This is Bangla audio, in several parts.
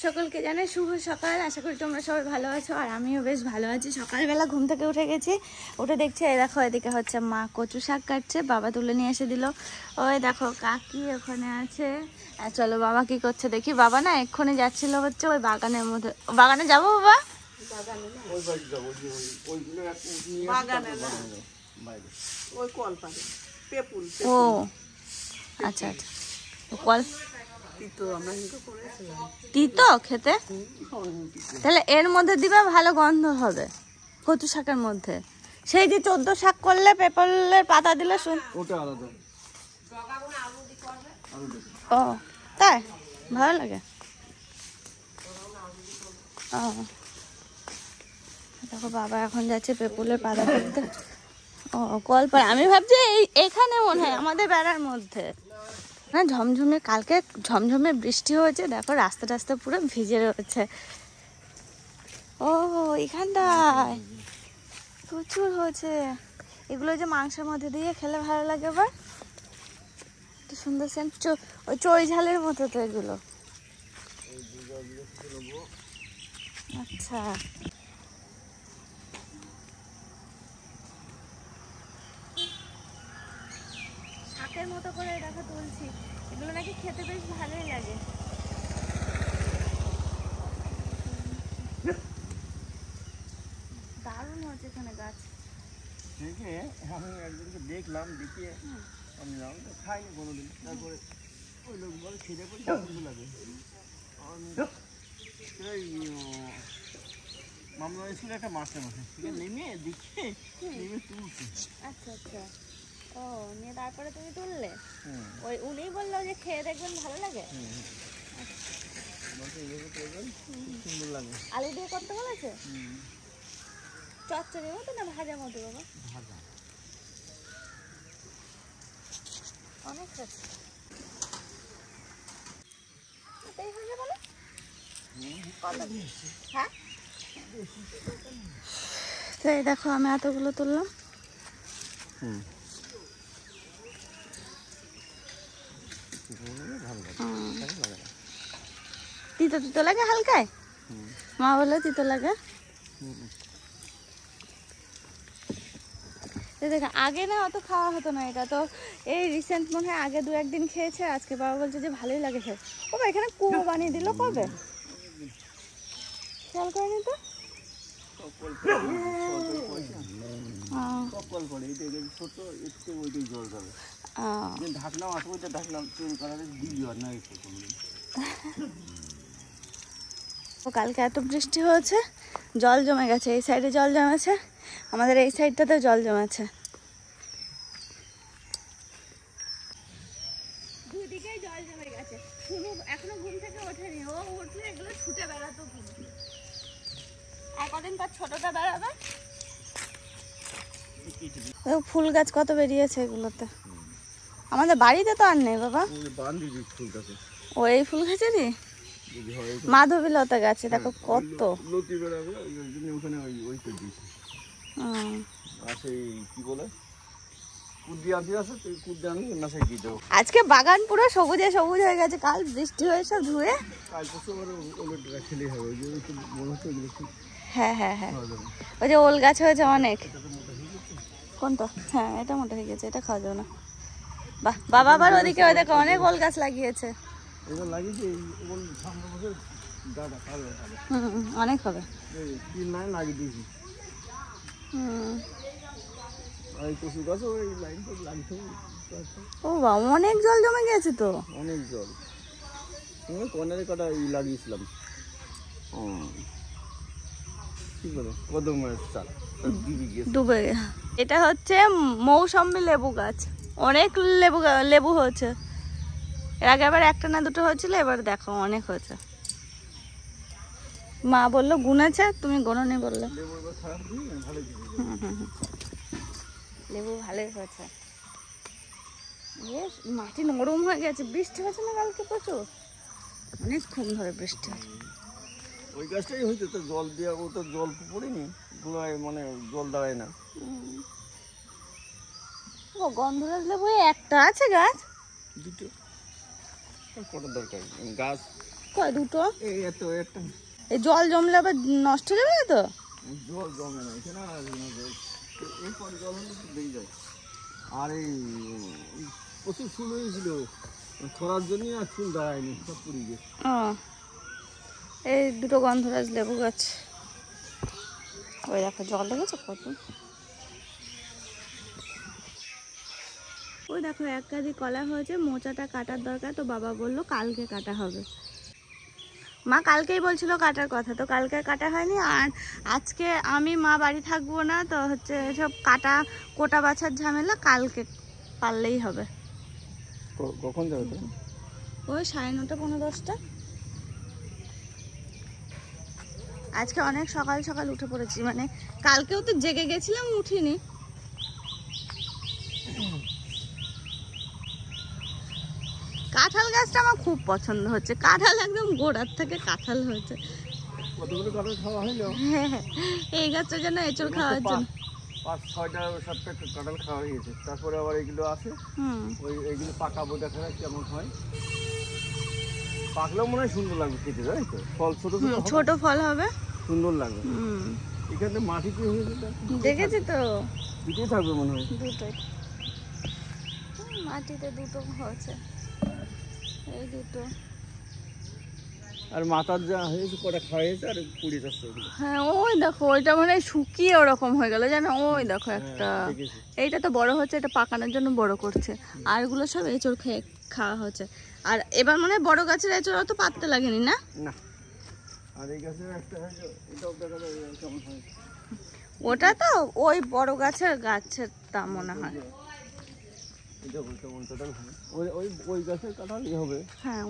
সকলকে জানাই শুভ সকাল। আশা করি তোমরা সবাই ভালো আছো, আর আমিও বেশ ভালো আছি। সকালবেলা ঘুম থেকে উঠে গেছি, উঠে দেখছি এই দেখো এদিকে হচ্ছে মা কচু শাক কাটছে, বাবা তুলে নিয়ে এসে দিল। ওই দেখো কাকি ওখানে আছে। চলো বাবা কি করছে দেখি। বাবা না এক্ষুনি যাচ্ছিল হচ্ছে ওই বাগানের মধ্যে। বাগানে যাবো বাবা? ও আচ্ছা আচ্ছা, কল তিতো খেতে, তাহলে এর মধ্যে দিবে ভালো গন্ধ হবে কচু শাকের মধ্যে। সেই যে 14 শাক করলে পেপারের পাতা দিলে ও তাই ভালো লাগে। ও দেখো বাবা এখন যাচ্ছে পেপুলের পাতা করতে। ও কলপাড়া, আমি ভাবছি এখানে মনে হয় আমাদের বেড়ার মধ্যে না। ঝমঝমে কালকে ঝমঝমে বৃষ্টি হয়েছে, দেখো রাস্তা টাস্তা পুরো ভিজে রয়েছে। ও এখানটায় প্রচুর হয়েছে। এগুলো যে মাংসের মধ্যে দিয়ে খেলে ভালো লাগে। আবার তো সুন্দর সেন্ট, ওই চই ঝালের মতো তো এগুলো। আচ্ছা শাকের মতো করে দেখো তুলছি, এগুলো নাকি খেতে বেশ ভালোই লাগে। দারুণ হচ্ছে এখানে গাছ। আমি একজনকে দেখলাম, দেখিয়ে আমি খাইনি কোনোদিন। তারপরে ওই লোক বলে ছেড়ে করে সুন্দর লাগে। মামলা স্কুলে একটা মাস্টার মাসে নেমে দেখে নেমে তুলছে। আচ্ছা আচ্ছা, ও নিয়ে তারপরে তুমি তুললে? ওই উনি বললো যে খেয়ে দেখবেন ভালো লাগে। সুন্দর লাগে। আলু দিয়ে করতে বলেছে? চচ্চড়ির মতো না ভাজা মতো বাবা? ভাজা। অনেক আছে। এটাই হয়ে যাবে না? হ্যাঁ তো এই দেখো আমি এতগুলো তুললাম। তিতো তিতো লাগে হালকায়, মা বললো তিতো লাগে। দেখ আগে না অত খাওয়া হতো না, এটা তো এই রিসেন্ট মনে হয় আগে 2-1 দিন খেয়েছে। আজকে বাবা বলছে যে ভালোই লাগে খেয়ে। বাবা এখানে কুয়ো বানিয়ে দিল কবে? খেয়াল করেনি তো। কালকে এত বৃষ্টি হয়েছে, জল জমে গেছে। এই সাইডে জল জমেছে, আমাদের এই সাইডটাতে জল জমেছে। দুদিকেই জল জমে গেছে। শুনু এখনো ঘুম থেকে ওঠেনি, ও উঠলে এগুলো ছুটে বেড়াতো। আর কদিন পর ছোটটা বেড়াবে। ফুল গাছ কত বেরিয়েছে এগুলোতে। আমাদের বাড়িতে তো আর নেই বাবা। ও এই ফুল গাছেরই মাধবীলতা গাছে দেখো কত। আজকে বাগান পুরো সবুজে সবুজ হয়ে গেছে, কাল বৃষ্টি হয়ে সব ধুয়ে। হ্যাঁ হ্যাঁ হ্যাঁ, ওই যে ওল গাছ হয়েছে অনেক। কোনটা? হ্যাঁ এটা মোটা হয়ে গেছে, এটা খাওয়া যাবে না। বাহ, বাবা আবার ওদিকে ওই দেখো অনেক ওল গাছ লাগিয়েছে। অনেক হবে। ও বাবা অনেক জল জমে গেছে তো। অনেক জল। কর্নারে কটা লাগিয়েছিলাম। ডুবে। এটা হচ্ছে মৌসম্বি লেবু গাছ, অনেক লেবু হয়েছে। এর আগে আবার একটা না দুটো হয়েছিল, এবার দেখো অনেক হয়েছে। মা বললো গুনেছে, তুমি গোনোনি বললে। লেবু ভালোই হয়েছে। মাটি নরম হয়ে গেছে, বৃষ্টি হয়েছে না কালকে প্রচুর, অনেকক্ষণ ধরে বৃষ্টি হয়েছে। ওই গাছটাই হয়েছে তো জল দিয়ে, ও তো জল পড়েনি গোড়ায়, মানে জল দাঁড়ায় না। ও গন্ধরাজ লেবু একটা আছে গাছ, দুটো কটার দরকার গাছ কয় দুটো? এই এত একটা এই জল জমলে আবার নষ্ট হয়ে যাবে না তো? জল জমে না এখানে, এরপর জল হলে বেরিয়ে যায়। আর এই প্রচুর ফুল হয়েছিল, খরার জন্য আর ফুল দাঁড়ায়নি, সব পুড়ে গেছে। ও, এই দুটো গন্ধরাজ লেবু গাছ। ওই দেখো জল লেগেছে কত। ওই দেখো এক কাঁদি কলা হয়েছে, মোচাটা কাটার দরকার, তো বাবা বললো কালকে কাটা হবে। মা কালকেই বলছিল কাটার কথা, তো কালকে কাটা হয়নি। আর আজকে আমি মা বাড়ি থাকবো না, তো হচ্ছে সব কোটা বাছার ঝামেলা, কালকে পারলেই হবে। কখন যাবে তো? ওই 9:30 পৌনে 10টা। আজকে অনেক সকাল সকাল উঠে পড়েছি, মানে কালকেও তো জেগে গেছিলাম, উঠিনি। কাঁঠাল গাছটা আমার খুব পছন্দ হচ্ছে, কাঁঠাল একদম গোড়ার থেকে কাঁঠাল হয়েছে। কতগুলো কাঁঠাল খাওয়া হলো? হ্যাঁ, এই গাছটা যেন এঁচড় খাওয়ার জন্য 5-6টা 7টা কাঁঠাল খাওয়া হয়েছে। তারপরে আবার এগুলো আছে, এইগুলো পাকাবো, দেখা যাক কেমন হয়। পাকলেও মনে হয় সুন্দর লাগবে খেতে, তাই তো? ফল ছোট ছোট ফল হবে, সুন্দর লাগবে। এখানে মাটিতে হয়েছে, দেখেছি তো, দুটোই থাকবে মনে হয়। দুটোই মাটিতে দুটো হয়েছে, এই দুটো। আর মাথার যা হয়েছে কটা খাওয়া হয়েছে, আর পুড়ে যাচ্ছে। হ্যাঁ ওই দেখো, ওইটা মানে শুকিয়ে ওরকম হয়ে গেল জানো। ওই দেখো একটা, এইটা তো বড় হচ্ছে, এটা পাকানোর জন্য বড় করছে, আর এগুলো সব এঁচড় খেয়ে খাওয়া হচ্ছে। আর এবার মানে বড় গাছের এঁচড় অত পাততে লাগেনি না। আর এই গাছের একটা এটাও দেখা যায় কেমন হয়। ওটা তো ওই বড় গাছের তা মনে হয়। এটা বলতে মনটাও হয়, ওই গাছের কাঁঠাল হবে। হ্যাঁ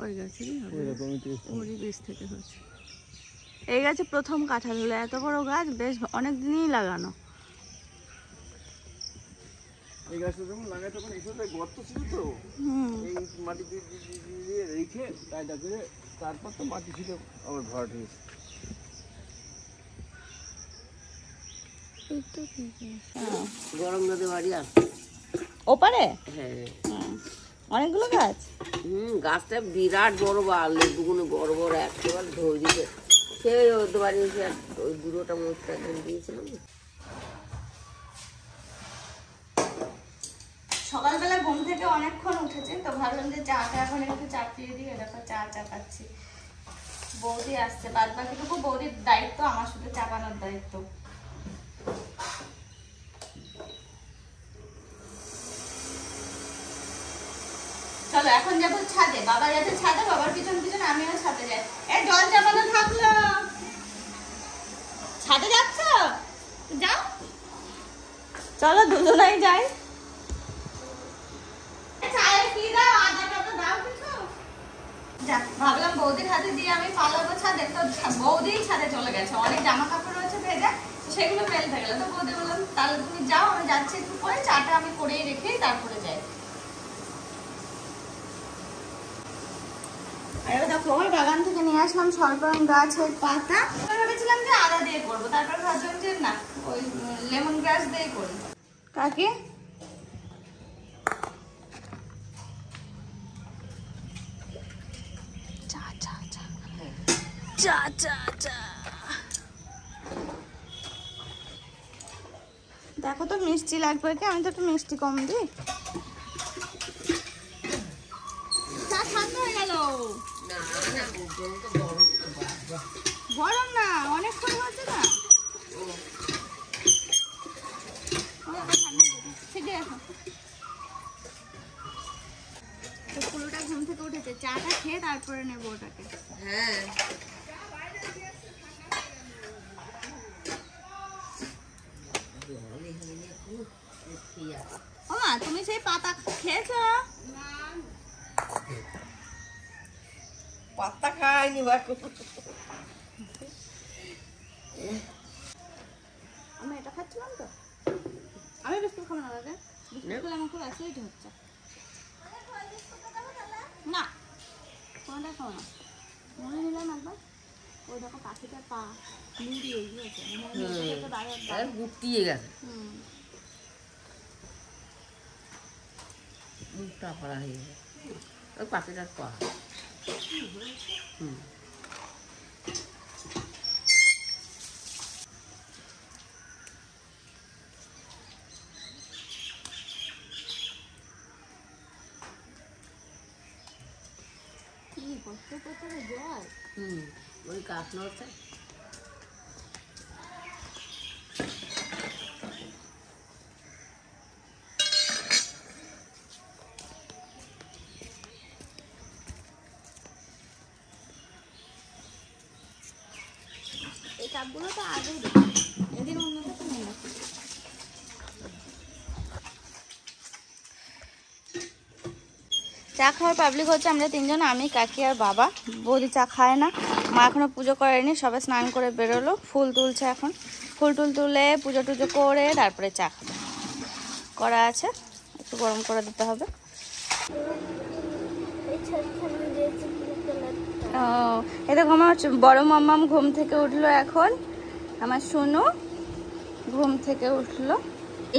ওই গাছেরই হবে, ওরই বীজ থেকে হচ্ছে। এই গাছে প্রথম কাঁঠাল হলো, এত বড় গাছ, বেশ অনেক দিনই লাগানো। এই গাছটা যখন লাগাই তখন এখানে গর্ত ছিল তো, এই মাটি দিয়ে রেখে কায়দা করে তারপর তো মাটি ছিল আবার ভরাট হয়েছে। গরম নদী বাড়ি আছে ওপারে। হ্যাঁ, অনেকগুলো গাছ। গাছটা বিরাট বড়, বা লেবুগুলো বড় বড় একেবারে ধরে, সে ওদের বাড়ি এসে ওই বুড়োটা মোচটা একদিন দিয়েছিলাম। সকালবেলা ঘুম থেকে অনেকক্ষণ উঠেছে, তো ভাবলাম যে চাটা এখন একটু চাপিয়ে দিই। দেখো চা চাপাচ্ছি, বৌদি আসছে, বাদ বাকিটুকু বৌদির দায়িত্ব, আমার শুধু চাপানোর দায়িত্ব। চলো এখন যাবো ছাদে, বাবা যাচ্ছে ছাদে, বাবার পিছন পিছন আমিও ছাদে যাই। এই জল চাপানো থাকলো, ছাদে যাচ্ছ? যাও, চলো দুজনেই যাই। ভাবলাম বৌদির হাতে দিয়ে আমি পালাবো ছাদে, তো বৌদি ছাদে চলে গেছে, অনেক জামা কাপড় রয়েছে ভেজা, সেগুলো ফেলতে গেলে, তো বৌদি বললাম তাহলে তুমি যাও, আমি যাচ্ছি একটু পরে, চাটা আমি করেই রেখে তারপরে যাই। এবার দেখো ওই বাগান থেকে নিয়ে আসলাম সরপান গাছের পাতা, ভেবেছিলাম যে আদা দিয়ে করবো, তারপর ভাবলাম যে না, ওই লেমন গ্রাস দিয়ে করি। কাকে দেখো তো মিষ্টি লাগবে কি, আমি তো একটু মিষ্টি কম দিই। চা ঠান্ডা হয়ে গেল। গরম না, অনেকক্ষণ হচ্ছে না। ঠিক আছে, তো পুরোটা ঘুম থেকে উঠেছে, চাটা খেয়ে তারপরে নেবো ওটাকে। হ্যাঁ, ও মা, তুমি সেই পাতা খেয়েছো? পাতা খাইনি বা। আমি এটা খাচ্ছিলাম তো, আমি বিস্কুট খাবো না দাদা, বিস্কুট খেলে আমার খুব অ্যাসিডিটি হচ্ছে। না কোনটা খাবো না, মনে নিলাম একবার। ওই দেখো পাখিটার পা মুড়িয়ে গিয়েছে, গুটিয়ে গেছে, মুখটা করা হয়ে গেছে, ওই পাখিটার পা। ওই কাঠ নড়ছে। এই কাপগুলো তো আগেই এদিন অন্য কিছু নেই। চা খাওয়ার পাবলিক হচ্ছে আমরা তিনজন, আমি, কাকি আর বাবা। বৌদি চা খায় না, মা এখনো পুজো করেনি, সবাই স্নান করে বেরোলো, ফুল তুলছে এখন। ফুল তুলে পুজো টুজো করে তারপরে চা খাবে। করা আছে, একটু গরম করে দিতে হবে। ও এটা আমার বড় মাম্মাম ঘুম থেকে উঠলো এখন, আমার সোনু ঘুম থেকে উঠলো।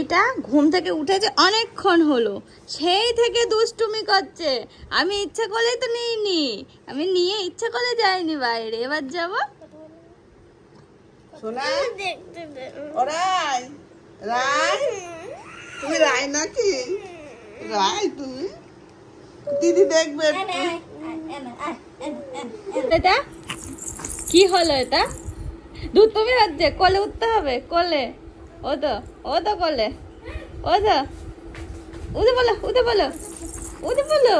এটা ঘুম থেকে উঠেছে অনেকক্ষণ হলো, সেই থেকে দুষ্টুমি করছে। আমি ইচ্ছা করলে তো নিইনি, আমি নিয়ে ইচ্ছা করে যাইনি বাইরে, এবার যাব। তুমি রায় নাকি? রায় তুমি? দিদি দেখবে। এটা কি হলো? এটা দুধ তুমি হচ্ছে, কোলে উঠতে হবে, কোলে। ও তো কোলে, ও তো উঠে বলো, উঠে বলো, উঠে বলো।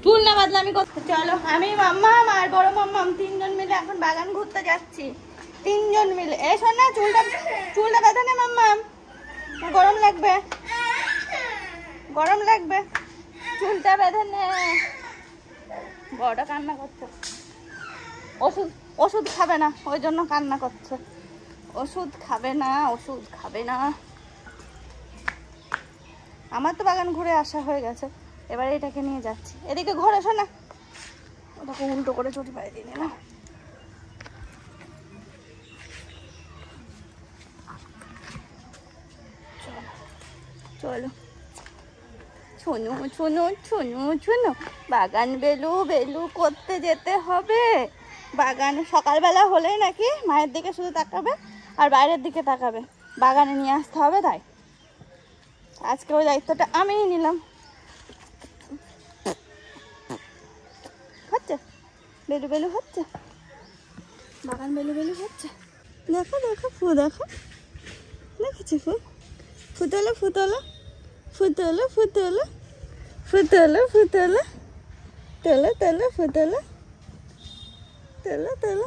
ফুল না বাদলে আমি করতে। চলো, আমি মাম্মাম আর বড় মাম্মাম তিনজন মিলে এখন বাগান ঘুরতে যাচ্ছি। তিনজন মিলে। এই শোন না, চুলটা বেঁধে নে মাম্মাম, গরম লাগবে, গরম লাগবে, চুলটা বেঁধে নে। বড়টা কান্না করছে, ওষুধ খাবে না, ওই জন্য কান্না করছে। ওষুধ খাবে না, ওষুধ খাবে না। আমার তো বাগান ঘুরে আসা হয়ে গেছে, এবারে এটাকে নিয়ে যাচ্ছি। এদিকে ঘরে এসো না, ওটাকে উল্টো করে চটি পায়ে দিয়ে নিলাম। চলো শোনো শোনো শোনো শোনো, বাগান বেলু করতে যেতে হবে। বাগান সকালবেলা হলেই নাকি মায়ের দিকে শুধু তাকাবে আর বাইরের দিকে তাকাবে, বাগানে নিয়ে আসতে হবে। তাই আজকে ওই দায়িত্বটা আমিই নিলাম। হচ্ছে বেলু হচ্ছে, বাগান বেলু হচ্ছে। দেখো দেখো ফু, দেখো দেখেছি ফু, ফুতলো ফুতলো ফুতলো ফুতলো ফুতলো ফুতলো, তোলো তোলো ফুতলো, তোলো তোলো।